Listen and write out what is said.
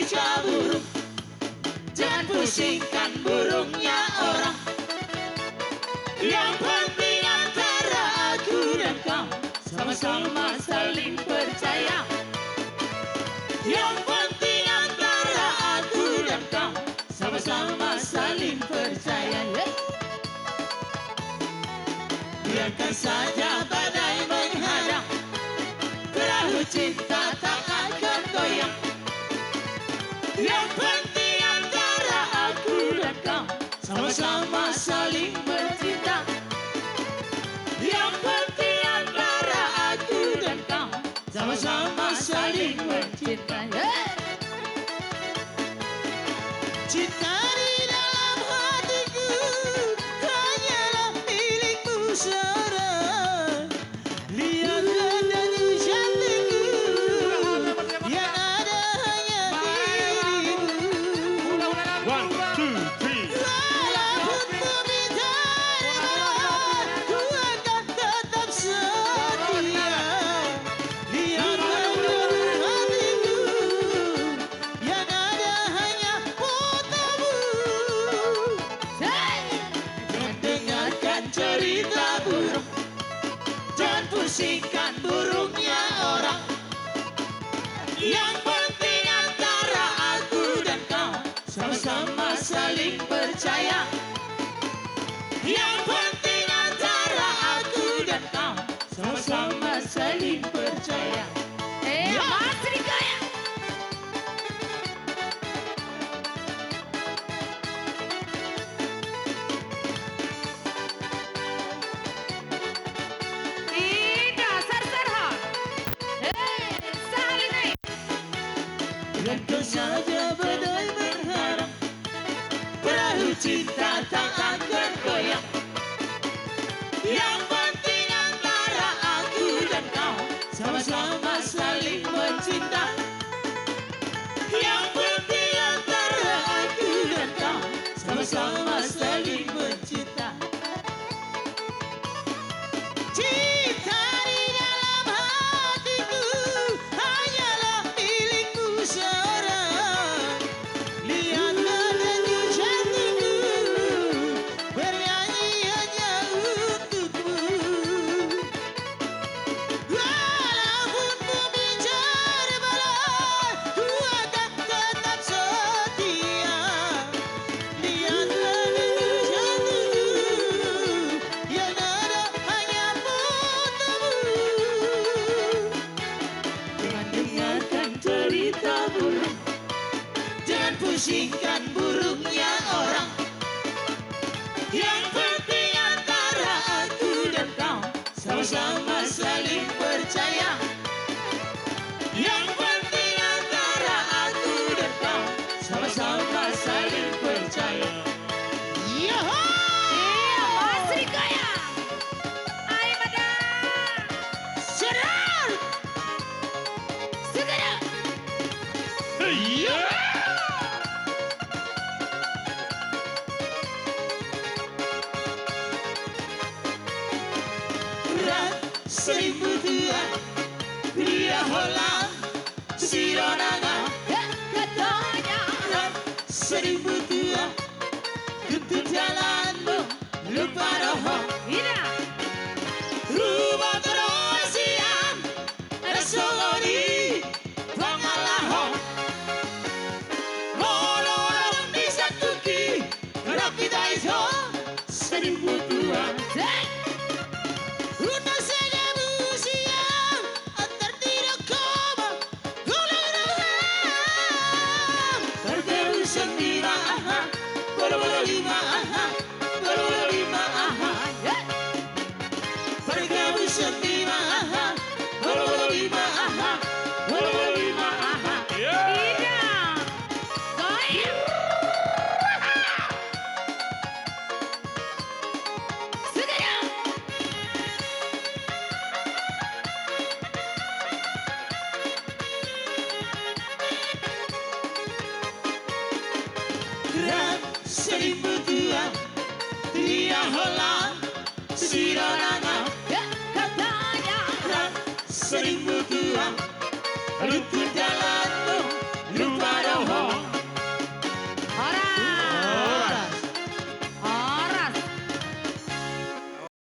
Indonesia burung. Jangan pusingkan burungnya orang. Yang penting antara aku dan kau sama-sama saling percaya. Yang penting antara aku dan kau sama-sama saling percaya. Biarkan saja badai menghadang, perahu cinta tak akan goyang. Yang penting antara aku dan kau sama-sama saling mencinta. Yang penting antara aku dan kau sama-sama saling mencinta. Cinta di dalam hatiku hanyalah milikmu seorang. Lihatlah dari cantikku yang ada hanya dirimu. 1, 2, 3. Walaupun bumi terbelah, ku akan tetap setia. Lihatlah dari hatiku yang ada hanya fotomu. Jangan dengarkan cerita burung, jangan pusingkan burungnya orang. Yang penting antara aku dan kau sama-sama saling percaya. Yang penting antara aku dan kau sama-sama saling percaya. Mas Rika ya. Dasar Sarhan. Saling naik. Biarkan saja badai berharap, perahu cinta tak akan goyang. Yang penting antara aku dan kau sama-sama saling mencinta. Yang penting antara aku dan kau sama-sama saling mencinta. Cinta di dalam hatiku hanyalah milikmu seorang. Lihatlah dari cantikku bernyanyi hanya untukmu. Walaupun bumi terbelah, ku akan tetap setia. Lihatlah dari cantikku yang ada hanya fotomu. Jangan dengarkan cerita burung, jangan pusingkan burungnya orang. Yang penting antara aku dan kau sama-sama saling percaya. Yang penting antara aku dan kau sama-sama saling percaya. Yoho! Iya, Mas Rika ya. Ayo madam. Serang! Segera! Iya. Seribu tua pria Holland Sironanga katanya. Seribu tua tuntut jalanmu lupa roho. Rumah terosian Rasuloni Pangalaho Molorong di satuki Rapida itu seribu tua. Una sega musia antar tiro koma ulang raham. Pergeru sendiri aha, bolo-bolo lima aha, bolo-bolo lima aha. Pergeru sendiri aha, bolo-bolo lima aha, bolo-bolo lima aha. Tidak, goyang. Segera. Seribu tua pria Holland Sironanga katanya. Seribu tua lutut